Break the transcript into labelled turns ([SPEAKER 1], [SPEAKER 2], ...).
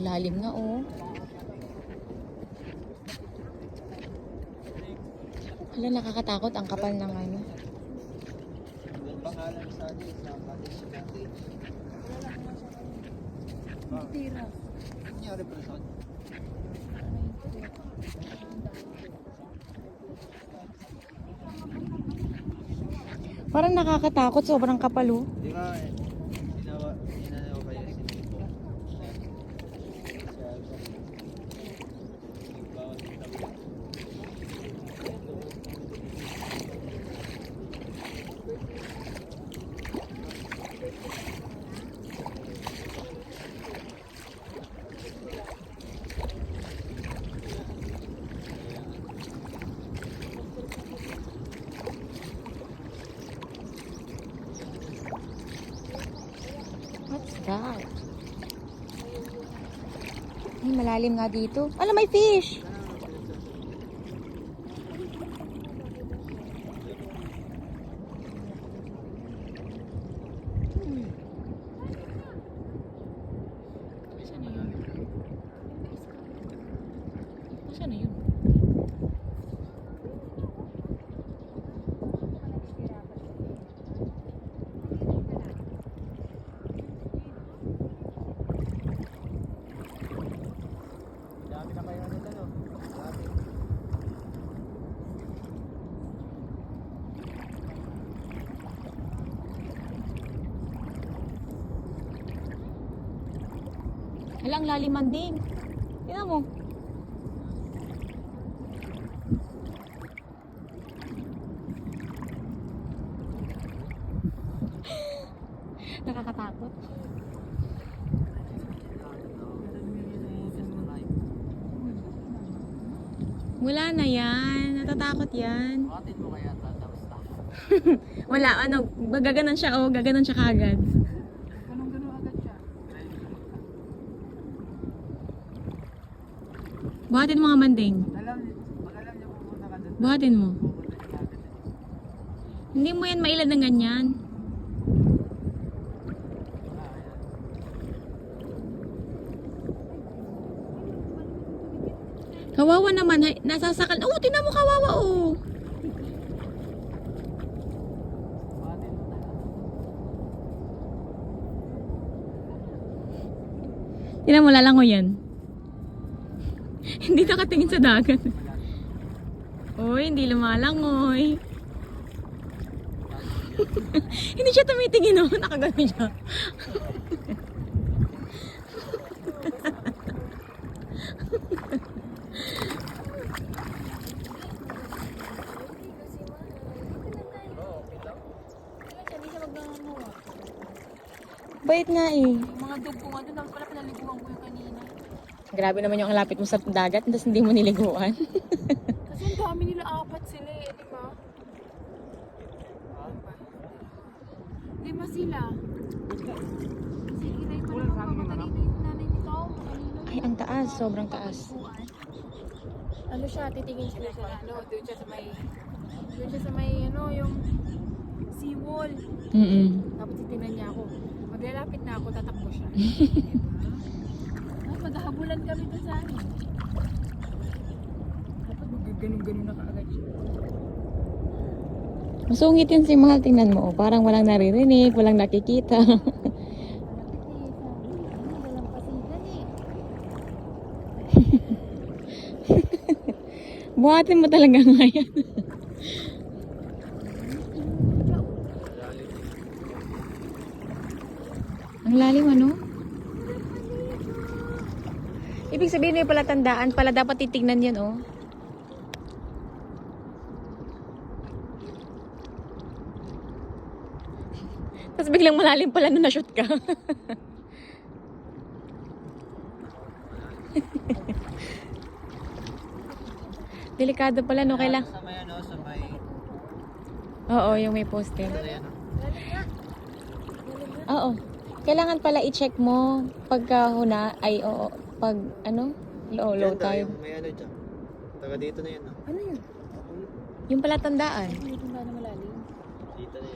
[SPEAKER 1] Lalim nga, oh. Hala, nakakatakot ang kapal ng ano.
[SPEAKER 2] Ang pangalan sa atin, sa participante.
[SPEAKER 3] Tira.
[SPEAKER 2] Nangyari pa sa atin.
[SPEAKER 1] Parang nakakatakot, sobrang kapal, oh.
[SPEAKER 2] Di ba, ginawa kayo sinipo.
[SPEAKER 1] What's that? Ay, malalim nga dito. Ala, may fish! Saan na yun? Saan na yun?
[SPEAKER 2] Dami na kayo nila, no? Dami.
[SPEAKER 1] Hala, ang laliman din. Tingnan mo. Nakakatakot. Wala na yan. Natatakot yan.
[SPEAKER 2] Bakit mo kaya tapos na?
[SPEAKER 1] Wala, ano, gaganon siya, oh. Gaganon siya kagad.
[SPEAKER 3] Ganun-ganun agad siya.
[SPEAKER 1] Buhatin mo nga manding.
[SPEAKER 2] Pag alam niyo pupunta ka doon,
[SPEAKER 1] Buhatin mo.
[SPEAKER 2] pupunta niyo agad.
[SPEAKER 1] Hindi mo yan mailad ng ganyan. Kawawa naman. Nasasakal. Oh, tingnan mo kawawa, oh. Tingnan mo, lalango yan. Hindi nakatingin sa dagat. Uy, hindi lumalangoy. Hindi siya tumitingin, oh. Nakagano siya. Bait nga eh.
[SPEAKER 3] Mga dugo nga doon. Tapos pala pinaliguan ko yung kanina.
[SPEAKER 1] Grabe naman yung lapit mo sa dagat, tapos hindi mo niliguan.
[SPEAKER 3] Kasi ang dami nila, apat sila eh. Di ba? Lima sila. Sige, Ray, parang makatalino yung nanay nito.
[SPEAKER 1] Ay, ang taas. Sobrang taas.
[SPEAKER 3] Ano siya, titingin sila sa ano, doon siya sa may ano, yung seawall. Tapos titingnan niya ako. Maglalapit na ako, tatakbo siya. Ay, maghahabulan kami doon sa akin. Tapos ganun-ganun na kaagad siya.
[SPEAKER 1] Masungit yun si Mahal. Tingnan mo. Oh. Parang walang naririnig, walang nakikita. Buhatin mo talaga ngayon. Ang lalim, ano? Ibig sabihin may palatandaan pala, dapat titignan yan, oh. Tapos biglang malalim pala na na-shoot ka. Delikado pala, no? Kailang...
[SPEAKER 2] Sa may ano, sa may...
[SPEAKER 1] Oo, yung may poster.
[SPEAKER 2] Ano yan,
[SPEAKER 1] Oo. Kailangan pala i-check mo pagka huna, ay oo, pag ano, low
[SPEAKER 2] Diyan daw,
[SPEAKER 1] tide.
[SPEAKER 2] yung may ano dyan. Taga dito na yan, no?
[SPEAKER 3] Ano yun?
[SPEAKER 1] Yung palatandaan.
[SPEAKER 3] Hindi na malalim.
[SPEAKER 2] Dito na yan.